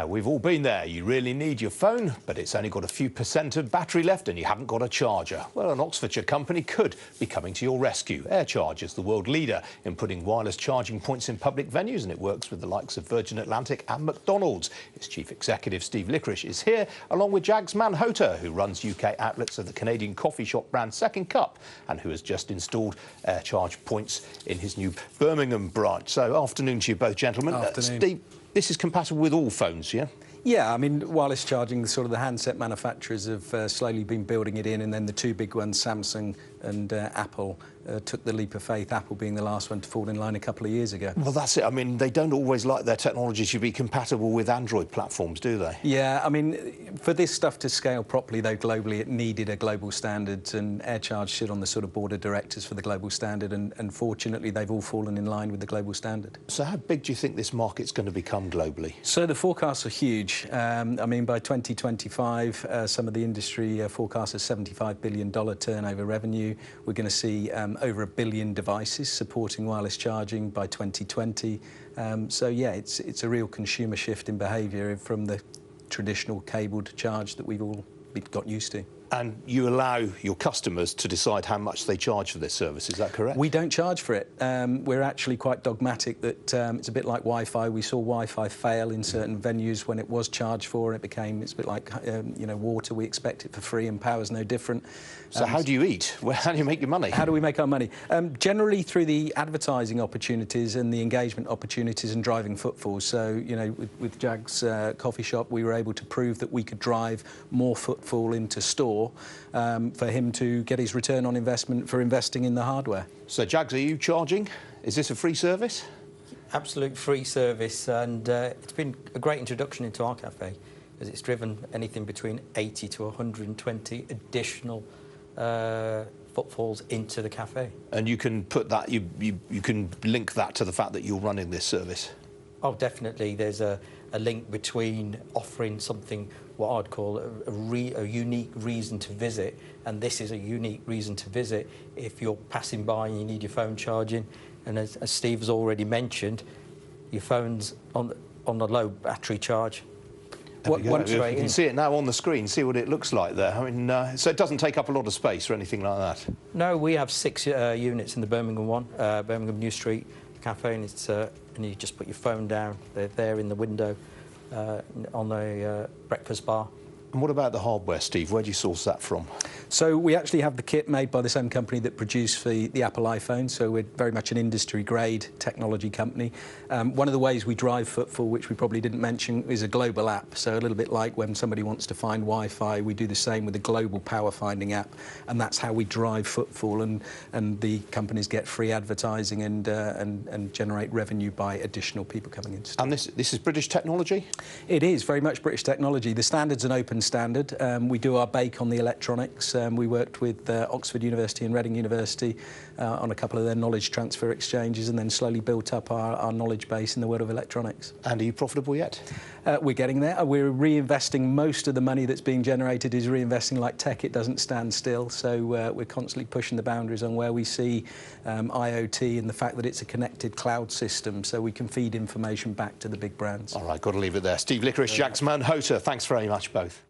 We've all been there. You really need your phone, but it's only got a few % of battery left and you haven't got a charger. Well, an Oxfordshire company could be coming to your rescue. Aircharge is the world leader in putting wireless charging points in public venues, and it works with the likes of Virgin Atlantic and McDonald's. Its chief executive, Steve Liquorish, is here, along with Jags Manhota, who runs UK outlets of the Canadian coffee shop brand Second Cup, and who has just installed Aircharge points in his new Birmingham branch. So, afternoon to you both, gentlemen. Afternoon. Steve, this is compatible with all phones, yeah? Yeah, I mean, wireless charging, the handset manufacturers have slowly been building it in, and then the two big ones, Samsung and Apple, took the leap of faith, Apple being the last one to fall in line a couple of years ago. Well, that's it. I mean, they don't always like their technology to be compatible with Android platforms, do they? Yeah, I mean, for this stuff to scale properly, though, globally, it needed a global standard, and Aircharge sit on the board of directors for the global standard, and fortunately, they've all fallen in line with the global standard. So how big do you think this market's going to become globally? So the forecasts are huge. I mean, by 2025, some of the industry forecasts a $75 billion turnover revenue. We're going to see over 1 billion devices supporting wireless charging by 2020. So yeah, it's a real consumer shift in behaviour from the traditional cabled charge that we've all got used to. And you allow your customers to decide how much they charge for this service, is that correct? We don't charge for it. We're actually quite dogmatic that it's a bit like Wi-Fi. We saw Wi-Fi fail in certain venues when it was charged for, and it's a bit like water. We expect it for free, and power's no different. So how do you eat? How do you make your money? How do we make our money? Generally through the advertising opportunities and the engagement opportunities and driving footfall. So, with Jags coffee shop, we were able to prove that we could drive more footfall into store for him to get his return on investment for investing in the hardware. So, Jags, are you charging? Is this a free service? Absolute free service, and it's been a great introduction into our cafe, as it's driven anything between 80 to 120 additional footfalls into the cafe. And you can put that, you can link that to the fact that you're running this service? Oh, definitely. There's a link between offering something, what I'd call a unique reason to visit, and this is a unique reason to visit if you're passing by and you need your phone charging. And as Steve's already mentioned, your phone's on the low battery charge. You can see it now on the screen, see what it looks like there. I mean, so it doesn't take up a lot of space or anything like that? No, we have 6 units in the Birmingham one, Birmingham New Street Cafe, and and you just put your phone down. They're there in the window on the breakfast bar. And what about the hardware, Steve? Where do you source that from? So we actually have the kit made by the same company that produced the Apple iPhone, so we're very much an industry-grade technology company. One of the ways we drive footfall, which we probably didn't mention, is a global app. So a little bit like when somebody wants to find Wi-Fi, we do the same with a global power finding app, and that's how we drive footfall, and the companies get free advertising and generate revenue by additional people coming in. And this is British technology? It is very much British technology. The standard's an open standard. We do our bake on the electronics. We worked with Oxford University and Reading University on a couple of their knowledge transfer exchanges, and then slowly built up our knowledge base in the world of electronics. And are you profitable yet? We're getting there. We're reinvesting. Most of the money that's being generated is reinvesting like tech. It doesn't stand still. So we're constantly pushing the boundaries on where we see IoT and the fact that it's a connected cloud system, so we can feed information back to the big brands. All right, got to leave it there. Steve Liquorish, Jags Manhota, thanks very much both.